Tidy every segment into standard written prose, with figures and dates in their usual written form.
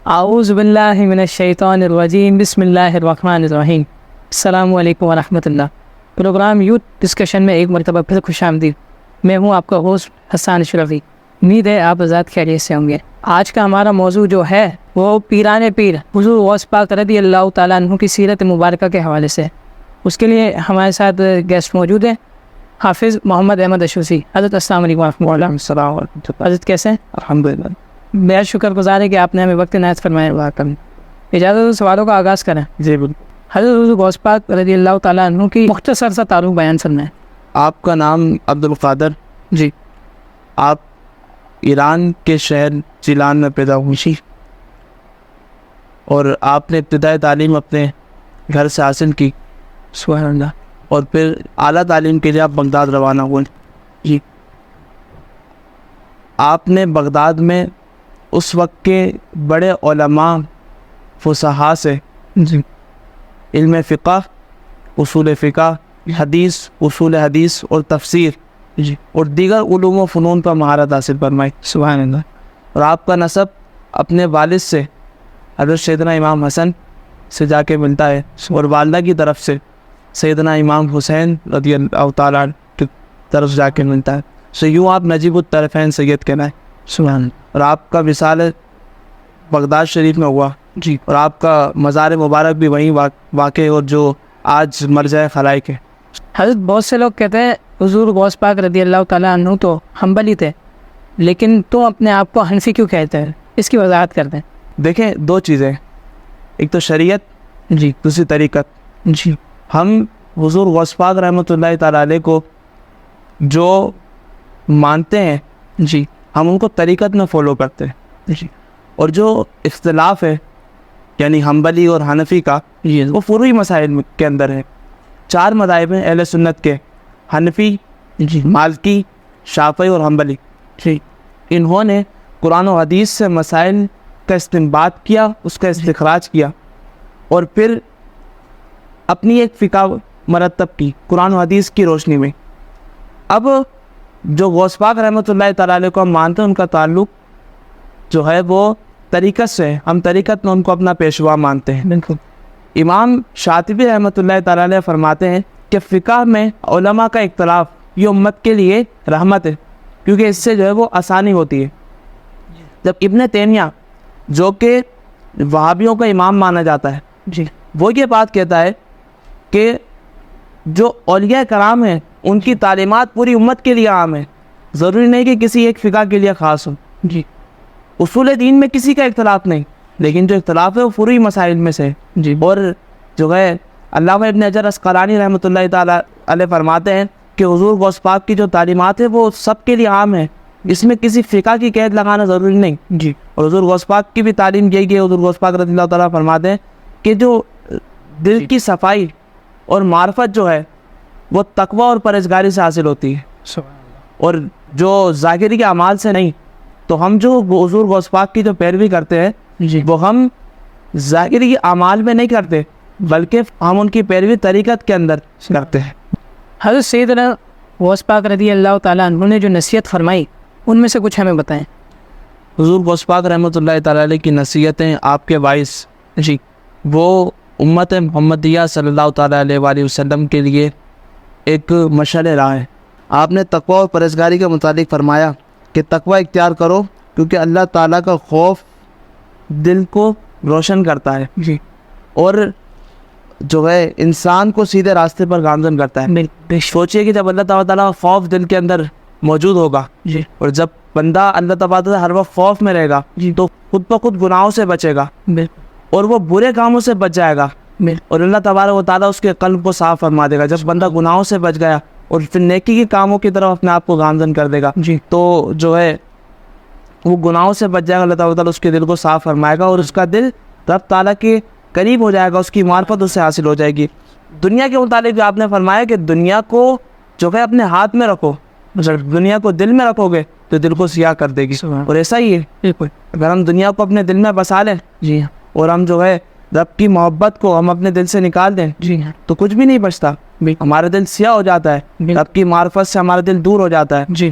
اعوذ باللہ من الشیطان الرجیم بسم اللہ الرحمن الرحیم السلام علیکم ورحمۃ اللہ۔ پروگرام یوتھ ڈسکشن میں ایک مرتبہ پھر خوش آمدید۔ میں ہوں آپ کا ہوسٹ حسان اشرفی۔ امید ہے آپ آزاد خیریت سے ہوں گے۔ آج کا ہمارا موضوع جو ہے وہ پیران پیر حضور غوث پاک رضی اللہ تعالیٰ عنہ کی سیرت مبارکہ کے حوالے سے۔ اس کے لیے ہمارے ساتھ گیسٹ موجود ہیں حافظ محمد احمد اشوسی۔ حضرت السلام علیکم ورحمۃ اللہ۔ السلام علیکم حضرت، کیسے ہیں؟ الحمدللہ۔ بے شکر گزار ہے کہ آپ نے ہمیں وقت عنایت فرمایا۔ اجازت ہو سوالوں کا آغاز کریں؟ جی بالکل۔ حضرت حضور غوث پاک رضی اللہ تعالیٰ عنہ کی مختصر سا تعارف بیان فرمائیں۔ آپ کا نام عبدالقادر، جی۔ آپ ایران کے شہر جیلان میں پیدا ہوئی اور آپ نے ابتدائی تعلیم اپنے گھر سے حاصل کی، سبحان اللہ، اور پھر اعلیٰ تعلیم کے لیے آپ بغداد روانہ ہوئے۔ جی۔ آپ نے بغداد میں اس وقت کے بڑے علماء فصحاء سے جی علم فقہ، اصول فقہ، حدیث، اصول حدیث اور تفسیر جی اور دیگر علوم و فنون پر مہارت حاصل فرمائی۔ سبحان اللہ۔ اور آپ کا نسب اپنے والد سے حضرت سیدنا امام حسن سے جا کے ملتا ہے، اور والدہ کی طرف سے سیدنا امام حسین رضی اللہ تعالیٰ عنہ کی طرف جا کے ملتا ہے۔ یوں آپ نجیب الطرفین سید کہلائے۔ سبحان اللہ۔ اور آپ کا وصال بغداد شریف میں ہوا، جی۔ اور آپ کا مزار مبارک بھی وہیں واقع ہے، اور جو آج مرجع خلائق ہے۔ حضرت بہت سے لوگ کہتے ہیں حضور غوث پاک رضی اللہ تعالیٰ عنہ تو حنبلی تھے، لیکن تم اپنے آپ کو حنفی کیوں کہتے ہیں؟ اس کی وضاحت کر دیں۔ دیکھیں، دو چیزیں، ایک تو شریعت، جی دوسری طریقت۔ جی ہم حضور غوث پاک رحمۃ اللہ تعالیٰ علیہ کو جو مانتے ہیں، جی ہم ان کو طریقت میں فالو کرتے ہیں، جی اور جو اختلاف ہے یعنی حنبلی اور حنفی کا، جی وہ فروعی مسائل کے اندر ہے۔ 4 مذاہب ہیں اہل سنت کے، حنفی، جی مالکی، شافعی اور حنبلی۔ جی انہوں نے قرآن و حدیث سے مسائل کا استنباط کیا، اس کا استخراج کیا، اور پھر اپنی ایک فقہ مرتب کی قرآن و حدیث کی روشنی میں۔ اب جو غوث پاک رحمۃ اللہ تعالیٰ علیہ کو ہم مانتے ہیں، ان کا تعلق جو ہے وہ طریقت سے ہے۔ ہم طریقت میں ان کو اپنا پیشوا مانتے ہیں۔ بالکل۔ امام شاطبی رحمۃ اللہ تعالیٰ علیہ فرماتے ہیں کہ فقہ میں علماء کا اختلاف یہ امت کے لیے رحمت ہے، کیونکہ اس سے جو ہے وہ آسانی ہوتی ہے۔ جب ابن تیمیہ جو کہ وہابیوں کا امام مانا جاتا ہے، جی وہ یہ بات کہتا ہے کہ جو اولیاء کرام ہیں ان کی تعلیمات پوری امت کے لیے عام ہیں، ضروری نہیں کہ کسی ایک فقہ کے لیے خاص ہو۔ جی اصول دین میں کسی کا اختلاف نہیں، لیکن جو اختلاف ہے وہ فروعی مسائل میں سے ہے۔ جی اور جو ہے علامہ ابن حجر عسقلانی رحمۃ اللہ تعالیٰ علیہ فرماتے ہیں کہ حضور غوث پاک کی جو تعلیمات ہیں وہ سب کے لیے عام ہیں، اس میں کسی فقہ کی قید لگانا ضروری نہیں۔ جی اور حضور غوث پاک کی بھی تعلیم یہی ہے۔ حضور غوث پاک رضی اللہ تعالیٰ فرماتے ہیں کہ جو دل کی صفائی اور معرفت جو ہے وہ تقوی اور پرہیزگاری سے حاصل ہوتی ہے، سبحان اللہ۔ اور جو ظاہری کے اعمال سے نہیں۔ تو ہم جو حضور غوث پاک کی جو پیروی کرتے ہیں، جی وہ ہم ظاہری اعمال میں نہیں کرتے، بلکہ ہم ان کی پیروی طریقت کے اندر کرتے ہیں۔ حضرت سیدنا غوث پاک رضی اللہ تعالیٰ عنہ نے جو نصیحت فرمائی ان میں سے کچھ ہمیں بتائیں۔ حضور غوث پاک رحمۃ اللہ تعالیٰ علیہ کی نصیحتیں آپ کے باعث جی وہ امت محمدیہ صلی اللہ تعالیٰ علیہ وآلہ وسلم کے لیے ایک مشعل راہ ہے۔ آپ نے تقوی اور پرہیزگاری کے متعلق فرمایا کہ تقوی اختیار کرو، کیونکہ اللہ تعالیٰ کا خوف دل کو روشن کرتا ہے، جی اور جو ہے انسان کو سیدھے راستے پر گامزن کرتا ہے۔ بالکل۔ سوچئے کہ جب اللہ تعالیٰ کا خوف دل کے اندر موجود ہوگا، جی اور جب بندہ اللہ تعالیٰ سے ہر وقت خوف میں رہے گا، جی تو خود بخود گناہوں سے بچے گا، بالکل اور وہ برے کاموں سے بچ جائے گا، بالکل۔ اور اللہ تبارک و تعالیٰ اس کے قلب کو صاف فرما دے گا۔ جب بندہ گناہوں سے بچ گیا اور پھر نیکی کے کاموں کی طرف اپنے آپ کو گامزن کر دے گا، جی تو جو ہے وہ گناہوں سے بچ جائے گا، اللہ تعالیٰ اس کے دل کو صاف فرمائے گا، اور اس کا دل رب تعالیٰ کے قریب ہو جائے گا، اس کی معرفت اس سے حاصل ہو جائے گی۔ دنیا کے متعلق بھی آپ نے فرمایا کہ دنیا کو جو ہے اپنے ہاتھ میں رکھو، دنیا کو دل میں رکھو گے تو دل کو سیاہ کر دے گی۔ اور ایسا ہی ہے، بالکل۔ اگر ہم دنیا کو اپنے دل میں بسا لیں جی ہاں اور ہم جو ہے رب کی محبت کو ہم اپنے دل سے نکال دیں، جی ہاں تو کچھ بھی نہیں بچتا، ہمارا دل سیاہ ہو جاتا ہے، بالکل۔ رب کی معرفت سے ہمارا دل دور ہو جاتا ہے۔ جی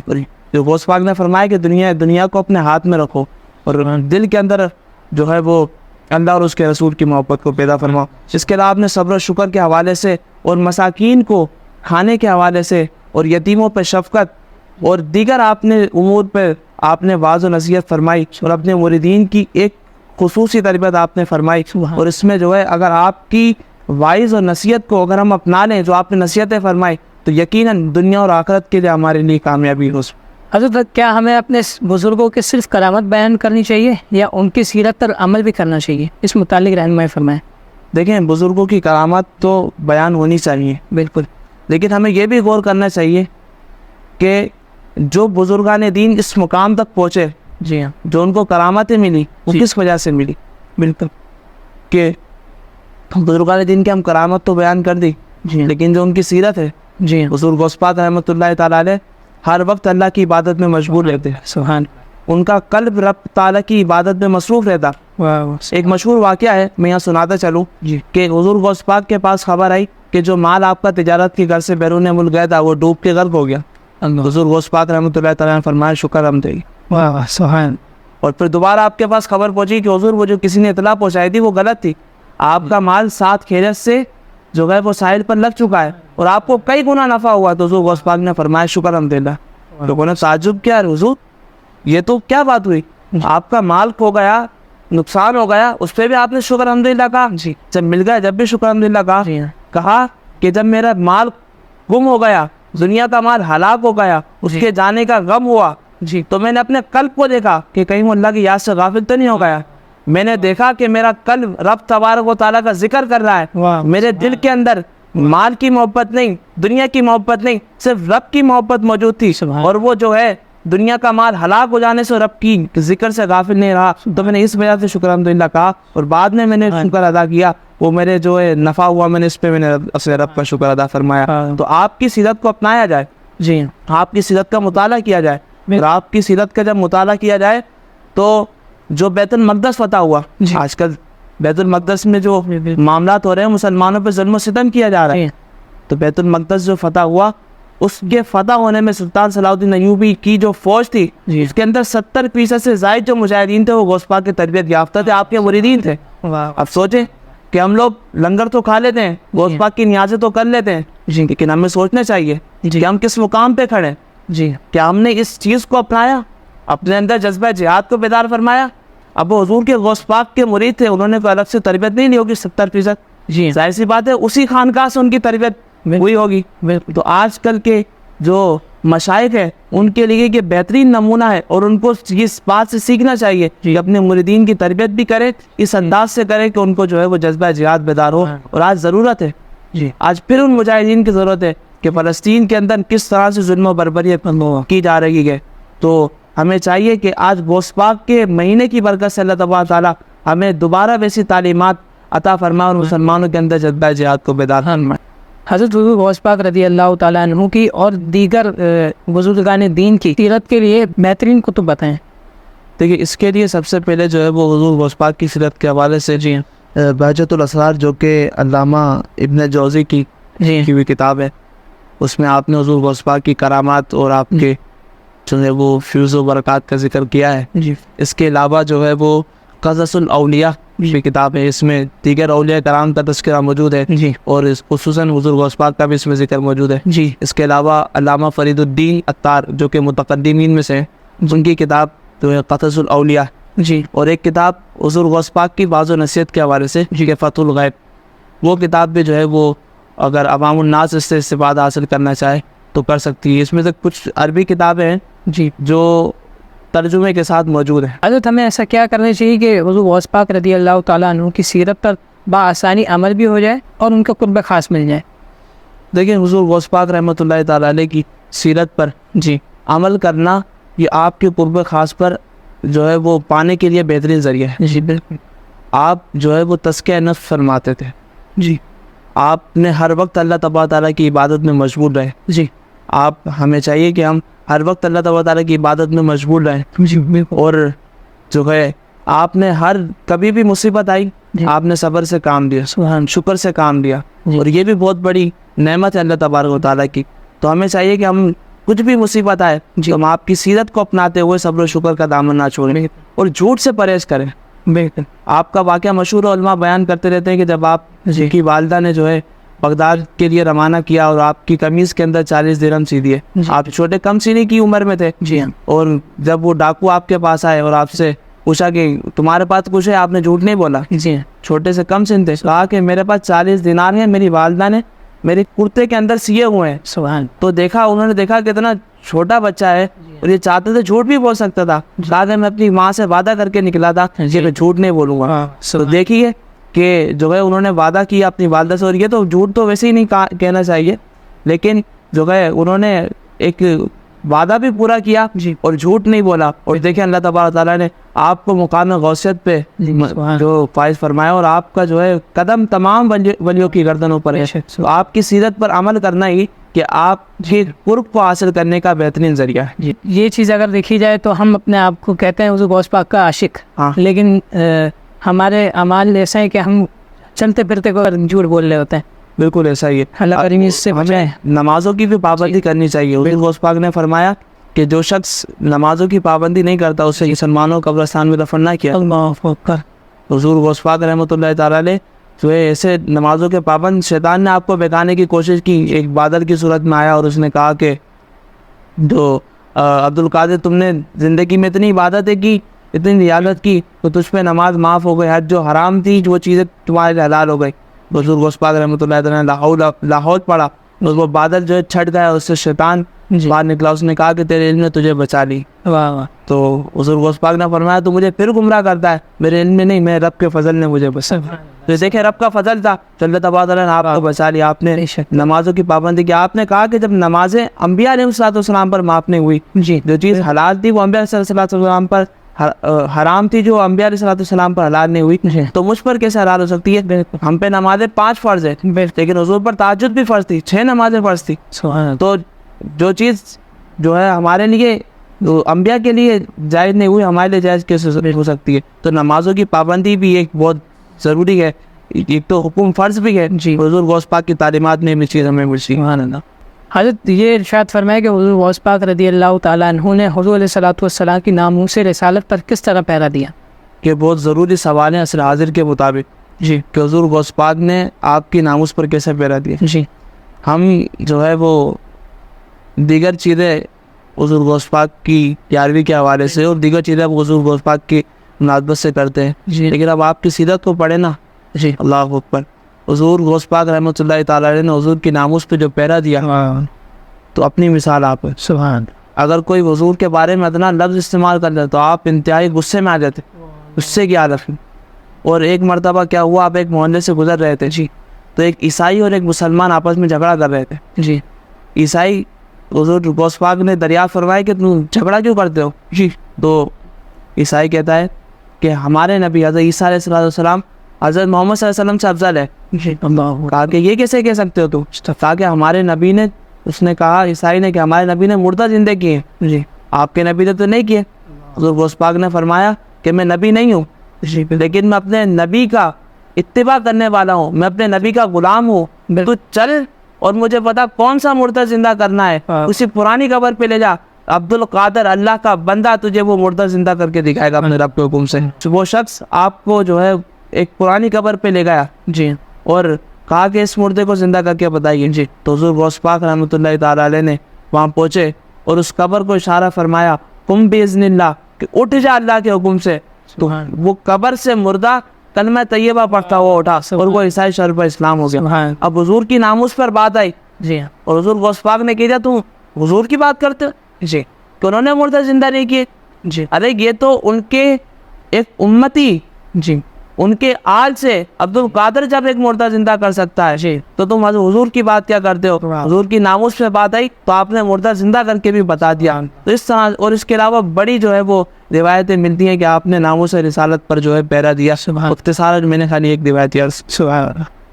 جو غوث پاک نے فرمایا کہ دنیا کو اپنے ہاتھ میں رکھو، اور دل کے اندر جو ہے وہ اللہ اور اس کے رسول کی محبت کو پیدا فرماؤ. اس کے علاوہ آپ نے صبر و شکر کے حوالے سے اور مساکین کو کھانے کے حوالے سے اور یتیموں پہ شفقت اور دیگر آپ نے امور پہ آپ نے واعظ و نصیحت فرمائی اور اپنے مریدین کی ایک خصوصی تربیت آپ نے فرمائی. اور اس میں جو ہے اگر آپ کی واعظ اور نصیحت کو اگر ہم اپنا لیں جو آپ نے نصیحتیں فرمائی تو یقیناً دنیا اور آخرت کے لیے ہمارے لیے کامیابی ہو. حضرت کیا ہمیں اپنے بزرگوں کے صرف کرامت بیان کرنی چاہیے یا ان کی سیرت پر عمل بھی کرنا چاہیے؟ اس متعلق رہنمائی فرمائیں. دیکھیں بزرگوں کی کرامات تو بیان ہونی چاہیے بالکل، لیکن ہمیں یہ بھی غور کرنا چاہیے کہ جو بزرگان دین اس مقام تک پہنچے جی ہاں، جو ان کو کرامتیں ملی وہ کس وجہ سے ملی. بالکل کہ بزرگان دین کی ہم کرامت تو بیان کر دی جی ہاں، لیکن جو ان کی سیرت ہے جی ہاں، حضور غوث پاک رحمۃ اللہ تعالیٰ علیہ ہر وقت اللہ کی عبادت میں مشغول رہتے ہیں. سبحان ان کا قلب رب تعالیٰ کی عبادت میں مصروف رہتا. واہ واہ، ایک مشہور واقعہ ہے میں یہاں سناتا چلوں جی کہ حضور غوث پاک کے پاس خبر آئی کہ جو مال آپ کا تجارت کے گھر سے بیرون ملک گیا تھا وہ ڈوب کے غرق ہو گیا. اللہ، حضور غوث پاک رحمۃ اللہ تعالیٰ نے فرمایا شکر ہم دے. واہ واہ، سبحان. اور پھر دوبارہ آپ کے پاس خبر پہنچی کہ حضور وہ جو کسی نے اطلاع پہنچائی تھی وہ غلط تھی. آپ کا مال 7 خیریت سے جو ہے وہ ساحل پر لگ چکا ہے اور آپ کو کئی گنا نفع ہوا. تو حضور غوث پاک نے فرمایا شکر الحمدللہ. لوگوں نے تعجب کیا حضور یہ تو کیا بات ہوئی, آپ کا مال کھو گیا, نقصان ہو گیا, اس پہ بھی آپ نے شکر الحمدللہ کہا. جی جب مل گیا جب بھی شکر الحمدللہ کہا. جی ہاں. کہا کہ جب میرا مال گم ہو گیا, دنیا کا مال ہلاک ہو گیا, اس جی. کے جانے کا غم ہوا, جی تو میں نے اپنے قلب کو دیکھا کہ کہیں وہ اللہ کی یاد سے غافل تو نہیں ہو گیا. میں نے دیکھا کہ میرا قلب رب تبارک و تعالیٰ کا ذکر کر رہا ہے. واہ, میرے دل کے اندر مال کی محبت نہیں, دنیا کی محبت نہیں, صرف رب کی محبت موجود تھی. سبحان. اور وہ جو ہے دنیا کا مال ہلاک ہو جانے سے رب کی ذکر سے غافل نہیں رہا. تو میں نے اس وجہ سے شکر الحمدللہ کہا, اور بعد میں نے شکر ادا کیا. وہ میرے جو ہے نفع ہوا, میں نے اس پہ میں نے اپنے رب کا شکر ادا فرمایا. تو آپ کی سیرت کو اپنایا جائے, جی آپ کی سیرت کا مطالعہ کیا جائے. اور آپ کی سیرت کا جب مطالعہ کیا جائے تو جو بیت المقدس فتح ہوا, جی. آج کل بیت المقدس میں جو معاملات ہو رہے ہیں, مسلمانوں پہ ظلم و ستم کیا جا رہا ہے. جی. تو بیت المقدس جو فتح ہوا, اس کے فتح ہونے میں سلطان صلاح الدین ایوبی کی جو فوج تھی, جی. اس کے اندر 70% سے زائد جو مجاہدین تھے وہ غوث پاک کی تربیت یافتہ تھے, آپ کے مریدین تھے. واہ, اب سوچیں کہ ہم لوگ لنگر تو کھا لیتے ہیں, غوث جی. پاک کی نیازیں تو کر لیتے ہیں, جی لیکن ہمیں سوچنا چاہیے جی. کہ ہم کس مقام پہ کھڑے ہیں. جی کیا ہم نے اس چیز کو اپنایا, اپنے اندر جذبہ جہاد کو بیدار فرمایا؟ اب وہ حضور کے غوث پاک کے مرید تھے, انہوں نے کوئی الگ سے تربیت نہیں لی ہوگی 70%. جی ظاہر سی بات ہے اسی خانقاہ سے ان کی تربیت ہوئی ہوگی. بالکل. تو آج کل کے جو مشائخ ہیں ان کے لیے یہ بہترین نمونہ ہے, اور ان کو اس بات سے سیکھنا چاہیے کہ اپنے مریدین کی تربیت بھی کرے, اس انداز سے کرے کہ ان کو جو ہے وہ جذبہ جہاد بیدار ہو. اور آج ضرورت ہے, جی آج پھر ان مجاہدین کی ضرورت ہے کہ فلسطین کے اندر کس طرح سے ظلم و بربریت کی جا رہی ہے. تو ہمیں چاہیے کہ آج غوث پاک کے مہینے کی برکت سے اللہ تبارک تعالیٰ ہمیں دوبارہ ویسی تعلیمات عطا فرمائے اور مسلمانوں کے اندر جذبہ جہاد کو بیدار فرمائے. حضرت حضور غوث پاک رضی اللہ تعالیٰ عنہ کی اور دیگر بزرگان دین کی سیرت کے لیے بہترین کتب بتائیں. دیکھیے اس کے لیے سب سے پہلے جو ہے وہ حضور غوث پاک کی سیرت کے حوالے سے جی بہجت الاسرار جو کہ علامہ ابن جوزی کی جی ہوئی کتاب ہے, اس میں آپ نے حضور غوث پاک کی کرامات اور آپ کے جو ہے وہ فیوز و برکات کا ذکر کیا ہے. جی اس کے علاوہ جو ہے وہ قصص الاولیاء کی کتاب ہے, اس میں دیگر اولیاء کرام کا تذکرہ موجود ہے, جی اور خصوصاً حضور غوث پاک کا بھی اس میں ذکر موجود ہے. جی اس کے علاوہ علامہ فرید الدین عطار جو کہ متقدمین میں سے ہیں, ان کی کتاب جو ہے قصص الاولیاء, جی اور ایک کتاب حضور غوث پاک کی واعظ و نصیحت کے حوالے سے جو کہ فتح الغیب, وہ کتاب بھی جو ہے وہ اگر عوام الناس اس سے استفادہ حاصل کرنا چاہے تو کر سکتی ہے. اس میں سے کچھ عربی کتابیں ہیں جی جو ترجمے کے ساتھ موجود ہیں. حضرت ہمیں ایسا کیا کرنا چاہیے کہ حضور غوث پاک رضی اللہ تعالیٰ عنہ کی سیرت پر بآسانی عمل بھی ہو جائے اور ان کا قرب خاص مل جائے؟ دیکھیں حضور غوث پاک رحمۃ اللہ تعالیٰ علیہ کی سیرت پر جی عمل کرنا یہ آپ کے قرب خاص پر جو ہے وہ پانے کے لیے بہترین ذریعہ ہے. جی بالکل. آپ جو ہے وہ تزکیہ نفس فرماتے تھے, جی آپ نے ہر وقت اللہ تبارک تعالیٰ کی عبادت میں مشغول رہے. جی ہمیں چاہیے کہ ہم ہر وقت اللہ تبارک تعالیٰ کی عبادت میں مشغول رہیں. جی بالکل. اور جو ہے آپ نے کبھی بھی مصیبت آئی جی. آپ نے صبر سے کام لیا, سبحان. شکر سے کام لیا, جی. اور یہ بھی بہت بڑی نعمت ہے اللہ تبارک و تعالیٰ کی. تو ہمیں چاہیے کہ ہم کچھ بھی مصیبت آئے جی. تو ہم آپ کی سیرت کو اپناتے ہوئے صبر و شکر کا دامن نہ چھوڑیں, اور جھوٹ سے پرہیز کریں. بالکل. آپ کا واقعہ مشہور علماء بیان کرتے رہتے ہیں کہ جب آپ کی والدہ نے جو ہے بغداد کے لیے روانہ کیا اور آپ کی قمیض کے اندر 40 درہم سی دیے. آپ چھوٹے کم سینے کی عمر میں تھے. جی ہاں. اور جب وہ ڈاکو آپ کے پاس آئے اور آپ سے پوچھا کہ تمہارے پاس کچھ ہے, آپ نے جھوٹ نہیں بولا. جی ہاں. چھوٹے سے کم سن تھے. کہا کہ میرے پاس 40 دینار ہیں, میری والدہ نے میرے کرتے کے اندر سیے ہوئے ہیں. سبحان. تو انہوں نے دیکھا کہ اتنا چھوٹا بچہ ہے اور یہ چاہتے تھے جھوٹ بھی بول سکتا تھا. کہا کہ میں اپنی ماں سے وعدہ کر کے نکلا تھا کہ میں جھوٹ نہیں بولوں گا. تو دیکھیے کہ جو ہے انہوں نے وعدہ کیا اپنی والدہ سے, اور یہ تو جھوٹ تو ویسے ہی نہیں کہنا چاہیے, لیکن جو ہے انہوں نے ایک وعدہ بھی پورا کیا اور جھوٹ نہیں بولا. اور دیکھیں اللہ تبارک تعالیٰ نے آپ کو مقام غوثیت پہ جو فائز فرمایا, اور آپ کا جو ہے قدم تمام ولیوں کی گردنوں پر ہے. تو آپ کی سیرت پر عمل کرنا ہی کہ آپ کے قرب کو حاصل کرنے کا بہترین ذریعہ ہے. یہ چیز اگر دیکھی جائے تو ہم اپنے آپ کو کہتے ہیں حضور غوث پاک کا عاشق, لیکن ہمارے اعمال ایسے ہیں کہ ہم چلتے پھرتے کو جھوٹ بول رہے ہوتے ہیں. بالکل ایسا ہی ہے. اللہ کریم اس سے بچائے. نمازوں کی بھی پابندی کرنی چاہیے. حضور غوث پاک نے فرمایا کہ جو شخص نمازوں کی پابندی نہیں کرتا اسے مسلمانوں کو قبرستان میں دفن نہ کیا. اللہ اکبر. حضور غوث پاک رحمۃ اللہ تعالیٰ علیہ جو ہے ایسے نمازوں کے پابند, شیطان نے آپ کو بہکانے کی کوشش کی. ایک بادل کی صورت میں آیا اور اس نے کہا کہ جو عبد القادر تم نے زندگی میں اتنی عبادتیں کی, اتنی ریاضت کی, تو تجھ پہ نماز معاف ہو گئی. حج جو حرام تھی وہ چیزیں تمہارے لیے حلال ہو گئی. حضور غوث پاک رحمۃ اللہ تعالیٰ نے لاہور پڑا, وہ بادل جو ہے چھٹ گیا, اس سے شیطان باہر نکلا. اس نے کہا کہ تیرے علم نے تجھے بچا لی. تو حضور غوث پاک نے فرمایا تو مجھے پھر گمراہ کرتا ہے, میرے علم میں نہیں, میں رب کے فضل نے مجھے بچا. تو دیکھیں رب کا فضل تھا, اللہ تبارک تعالیٰ نے آپ کو بچا لیا. آپ نے نمازوں کی پابندی کی. آپ نے کہا کہ جب نمازیں انبیاء علیہ السلام پر معاف نہیں ہوئی, جو چیز حلال تھی وہ انبیاء علیہ السلام پر حرام تھی, جو انبیاء علیہ السلام پر حلال نہیں ہوئی, تو مجھ پر کیسے حلال ہو سکتی ہے؟ ہم پہ نمازیں 5 فرض ہے, لیکن حضور پر تہجد بھی فرض تھی, 6 نمازیں فرض تھی. تو جو چیز جو ہے ہمارے لیے انبیاء کے لیے جائز نہیں ہوئی, ہمارے لیے جائز کیسے ہو سکتی ہے؟ تو نمازوں کی پابندی بھی ایک بہت ضروری ہے. ایک تو حکم فرض بھی ہے. حضور غوث پاک کی تعلیمات میں بھی چیز ہمیں ملتی ہے. حضرت یہ ارشاد فرمائے کہ حضور غوث پاک رضی اللہ تعالیٰ عنہ نے حضور علیہ الصلوۃ والسلام کی ناموس رسالت پر کس طرح پہرا دیا؟ کہ بہت ضروری سوال ہے عصر حاضر کے مطابق کہ حضور غوث پاک نے آپ کی ناموس پر کیسے پہرا دیا. ہم جو ہے وہ دیگر چیزیں حضور غوث پاک کی 11ویں کے حوالے سے اور دیگر چیزیں حضور غوث پاک کی مناسبت سے کرتے ہیں, لیکن اب آپ کی سیرت کو پڑھیں نا. اللہ اکبر. حضور غوث پاک رحمۃ اللہ تعالیٰ علیہ نے حضور کی ناموس پہ جو پہرا دیا, تو اپنی مثال آپ ہے. سبحان. اگر کوئی حضور کے بارے میں اتنا لفظ استعمال کر لے تو آپ انتہائی غصے میں آ جاتے. غصے کی عادت. اور ایک مرتبہ کیا ہوا, آپ ایک محلے سے گزر رہے تھے, تو ایک عیسائی اور ایک مسلمان آپس میں جھگڑا کر رہے تھے. عیسائی حضور غوث پاک نے دریافت فرمایا کہ تم جھگڑا کیوں کرتے ہو؟ تو عیسائی کہتا ہے کہ ہمارے نبی حضرت عیسیٰ علیہ السلام حضرت محمد صلی اللہ علیہ وسلم سے افضل ہے. کہا کہ یہ کیسے کہہ سکتے ہو تم؟ کہا کہ ہمارے نبی نے, اس نے کہا عیسائی نے کہ ہمارے نبی نے مردہ زندہ کیے, آپ کے نبی نے تو نہیں کیے. حضور غوث پاک نے فرمایا کہ میں نبی نہیں ہوں, لیکن میں اپنے نبی کا اتباع کرنے والا ہوں, میں اپنے نبی کا غلام ہوں. تو چل اور مجھے پتا کون سا مردہ زندہ کرنا ہے, اسی پرانی قبر پہ لے جا. عبد القادر اللہ کا بندہ تجھے وہ مردہ زندہ کر کے دکھائے گا اپنے رب کے حکم سے. وہ شخص آپ کو جو ہے ایک پرانی قبر پہ لے گیا اور کہا کہ اس مردے کو زندہ کر کے بتائیے. تو حضور غوث پاک رحمۃ اللہ تعالیٰ علیہ نے وہاں پہنچے اور اس قبر کو اشارہ فرمایا, قم باذن اللہ, کہ اٹھ جا اللہ کے حکم سے. تو وہ قبر سے مردہ کلمہ طیبہ پڑھتا ہوا اٹھا اور وہ عیسائی شرف اسلام ہو گیا. اب حضور کی ناموس پر بات آئی اور حضور غوث پاک نے کہا تم حضور کی بات کرتے کہ انہوں نے مردہ زندہ نہیں کیے. ارے یہ تو ان کے ایک امتی, ان کے آل سے عبد القادر جب ایک مردہ زندہ کر سکتا ہے تو تم حضور کی بات کیا کرتے ہو؟ حضور کی ناموس پہ بات آئی تو آپ نے مردہ زندہ کر کے بھی بتا دیا. تو اس طرح اور اس کے علاوہ بڑی جو ہے وہ روایتیں ملتی ہیں کہ آپ نے ناموس رسالت پر جو ہے پہرا دیا. اختصار میں نے خالی ایک روایت یار.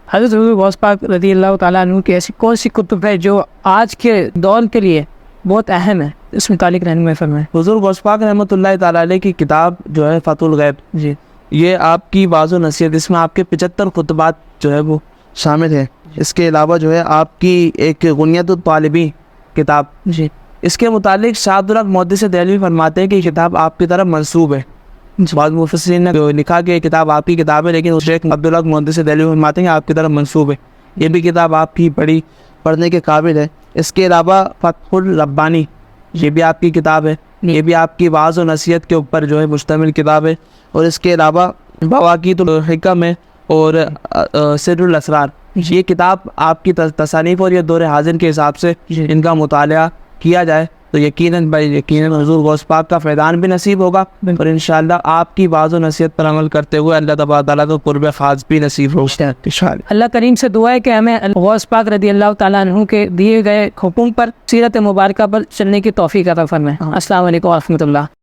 حضرت حضور غوث پاک رضی اللہ تعالیٰ عنہ کی ایسی کون سی کتب ہے جو آج کے دور کے لیے بہت اہم ہے, اس متعلق رہنمائی فرمائیں. حضور غوث پاک رحمۃ اللہ تعالیٰ علیہ کی کتاب جو ہے فتح الغیب, یہ آپ کی واضح نصیحت, اس میں آپ کے 75 خطبات جو ہے وہ شامل ہیں. اس کے علاوہ جو ہے آپ کی ایک غنیت الطالبین کتاب, اس کے متعلق شاہ عبدالحق محدث دہلوی فرماتے ہیں کہ یہ کتاب آپ کی طرف منسوب ہے. بعض مفسرین نے لکھا کہ یہ کتاب آپ کی کتاب ہے لیکن شیخ عبداللہ محدث دہلوی فرماتے ہیں آپ کی طرف منسوب ہے. یہ بھی کتاب آپ کی پڑھنے کے قابل ہے. اس کے علاوہ فتح الربانی یہ بھی آپ کی کتاب ہے. یہ بھی آپ کی وعظ و نصیحت کے اوپر جو ہے مشتمل کتاب ہے. اور اس کے علاوہ بواقیت الحکم ہے اور سر الاسرار. یہ کتاب آپ کی تصانیف اور یہ دور حاضر کے حساب سے ان کا مطالعہ کیا جائے تو یقیناً حضور غوث پاک کا فیضان بھی نصیب ہوگا اور انشاءاللہ آپ کی وعظ و نصیحت پر عمل کرتے ہوئے اللہ تبارک تعالیٰ کو قرب خاص بھی نصیب ہوگا انشاءاللہ. اللہ کریم سے دعا ہے کہ ہمیں غوث پاک رضی اللہ تعالیٰ عنہ کے دیے گئے حکم پر سیرت مبارکہ پر چلنے کی توفیق عطا فرمائے. السلام علیکم ورحمۃ اللہ.